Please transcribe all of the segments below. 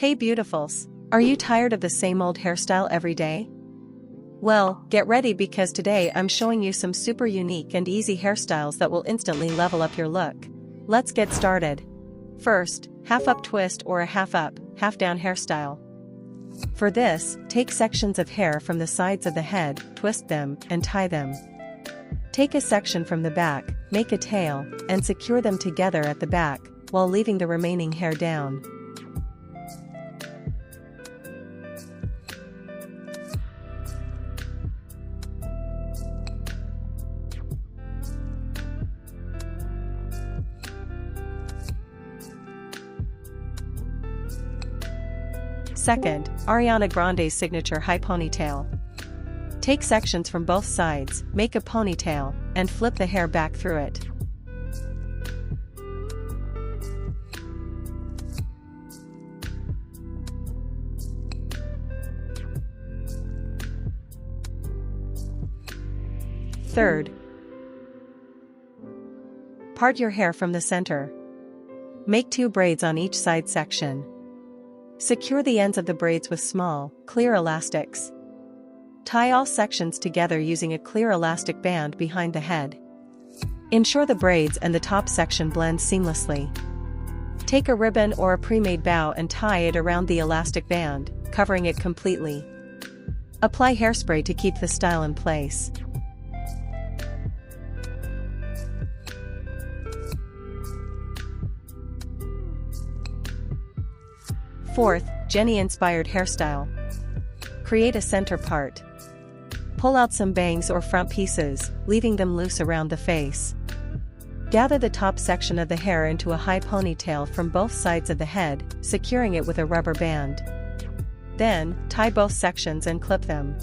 Hey beautifuls! Are you tired of the same old hairstyle every day? Well, get ready because today I'm showing you some super unique and easy hairstyles that will instantly level up your look. Let's get started. First, half up twist or a half up, half down hairstyle. For this, take sections of hair from the sides of the head, twist them, and tie them. Take a section from the back, make a tail, and secure them together at the back, while leaving the remaining hair down. Second, Ariana Grande's signature high ponytail. Take sections from both sides, make a ponytail, and flip the hair back through it. Third, part your hair from the center. Make 2 braids on each side section. Secure the ends of the braids with small, clear elastics. Tie all sections together using a clear elastic band behind the head. Ensure the braids and the top section blend seamlessly. Take a ribbon or a pre-made bow and tie it around the elastic band, covering it completely. Apply hairspray to keep the style in place. Fourth, Jennie-inspired hairstyle. Create a center part. Pull out some bangs or front pieces, leaving them loose around the face. Gather the top section of the hair into a high ponytail from both sides of the head, securing it with a rubber band. Then, tie both sections and clip them.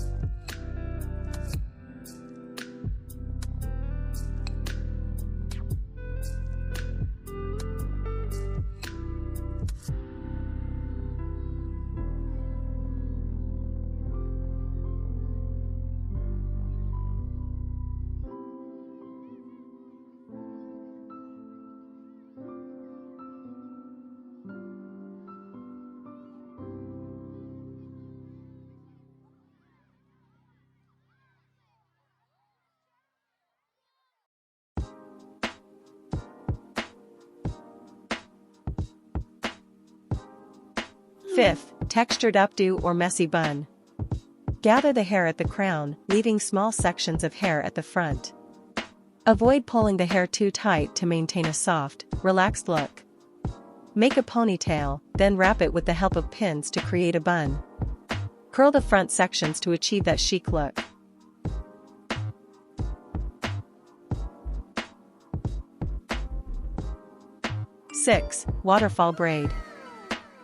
Fifth, textured updo or messy bun. Gather the hair at the crown, leaving small sections of hair at the front. Avoid pulling the hair too tight to maintain a soft, relaxed look. Make a ponytail, then wrap it with the help of pins to create a bun. Curl the front sections to achieve that chic look. Six, waterfall braid.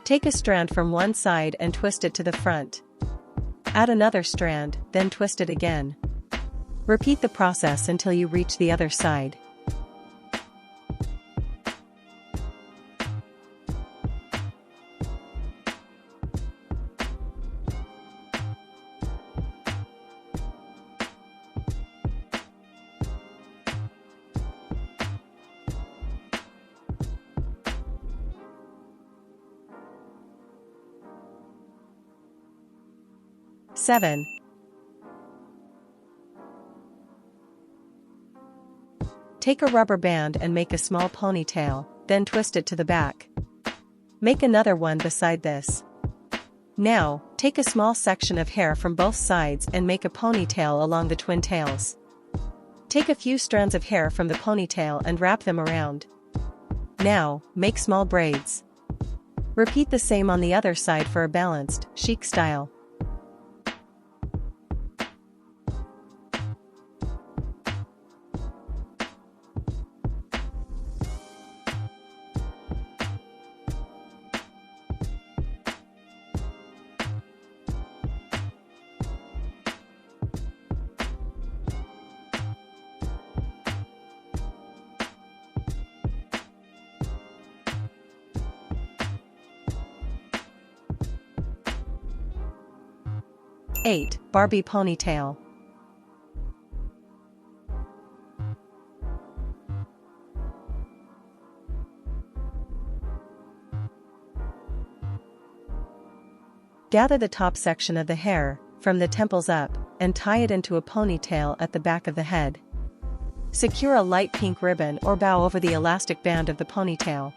Take a strand from one side and twist it to the front. Add another strand, then twist it again. Repeat the process until you reach the other side. Seven. Take a rubber band and make a small ponytail, then twist it to the back. Make another one beside this. Now, take a small section of hair from both sides and make a ponytail along the twin tails. Take a few strands of hair from the ponytail and wrap them around. Now, make small braids. Repeat the same on the other side for a balanced, chic style. Eight. Barbie ponytail. Gather the top section of the hair, from the temples up, and tie it into a ponytail at the back of the head. Secure a light pink ribbon or bow over the elastic band of the ponytail.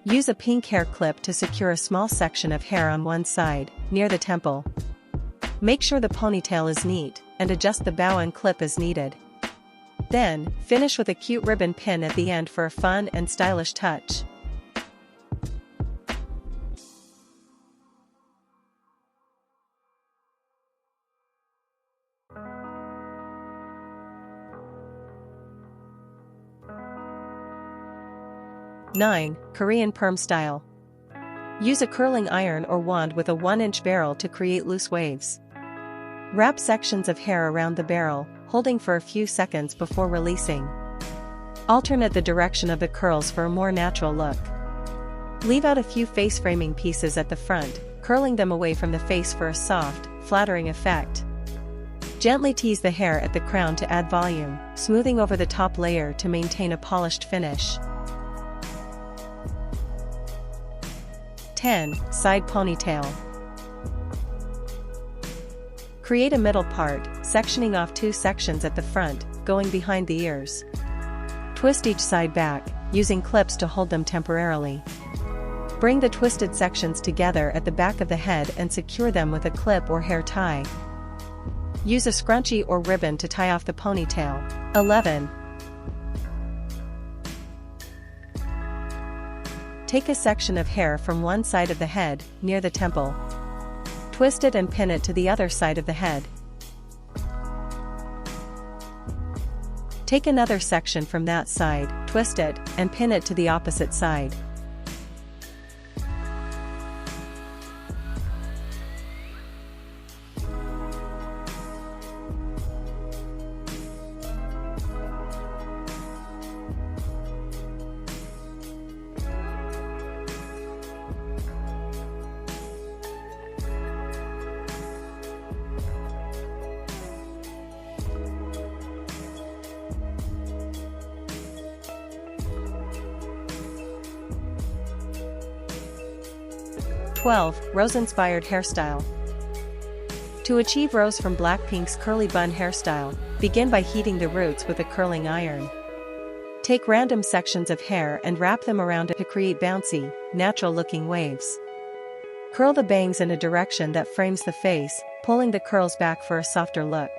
Use a pink hair clip to secure a small section of hair on one side, near the temple. Make sure the ponytail is neat, and adjust the bow and clip as needed. Then, finish with a cute ribbon pin at the end for a fun and stylish touch. (9) Korean perm style. Use a curling iron or wand with a 1-inch barrel to create loose waves. Wrap sections of hair around the barrel, holding for a few seconds before releasing. Alternate the direction of the curls for a more natural look. Leave out a few face framing pieces at the front, curling them away from the face for a soft, flattering effect. Gently tease the hair at the crown to add volume, smoothing over the top layer to maintain a polished finish. 10. Side ponytail. Create a middle part, sectioning off 2 sections at the front, going behind the ears. Twist each side back, using clips to hold them temporarily. Bring the twisted sections together at the back of the head and secure them with a clip or hair tie. Use a scrunchie or ribbon to tie off the ponytail. 11. Take a section of hair from one side of the head, near the temple. Twist it and pin it to the other side of the head. Take another section from that side, twist it, and pin it to the opposite side. (12) Rose-inspired hairstyle. To achieve Rose from Blackpink's curly bun hairstyle, begin by heating the roots with a curling iron. Take random sections of hair and wrap them around it to create bouncy, natural-looking waves. Curl the bangs in a direction that frames the face, pulling the curls back for a softer look.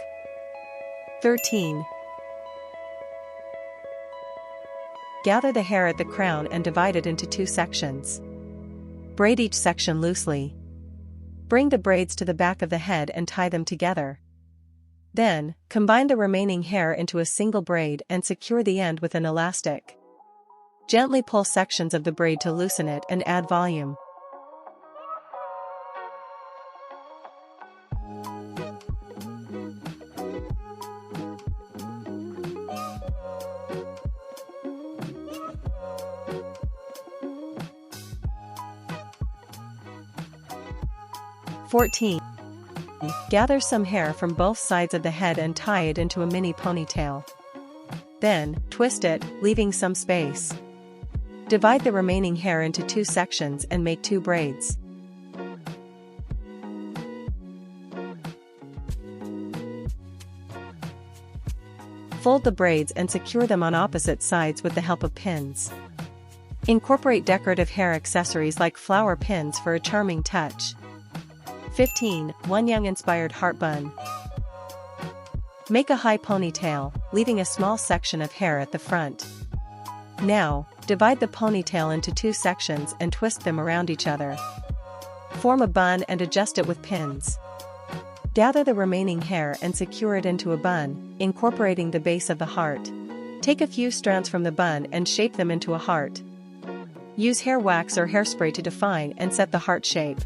13. Gather the hair at the crown and divide it into 2 sections. Braid each section loosely. Bring the braids to the back of the head and tie them together. Then, combine the remaining hair into a single braid and secure the end with an elastic. Gently pull sections of the braid to loosen it and add volume. (14) Gather some hair from both sides of the head and tie it into a mini ponytail. Then, twist it, leaving some space. Divide the remaining hair into 2 sections and make 2 braids. Fold the braids and secure them on opposite sides with the help of pins. Incorporate decorative hair accessories like flower pins for a charming touch. 15. Wonyoung inspired heart bun. Make a high ponytail, leaving a small section of hair at the front. Now, divide the ponytail into 2 sections and twist them around each other. Form a bun and adjust it with pins. Gather the remaining hair and secure it into a bun, incorporating the base of the heart. Take a few strands from the bun and shape them into a heart. Use hair wax or hairspray to define and set the heart shape.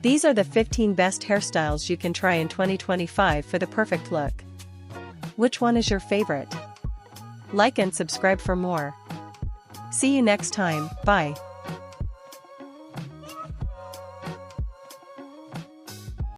These are the 15 best hairstyles you can try in 2025 for the perfect look. Which one is your favorite? Like and subscribe for more. See you next time, bye.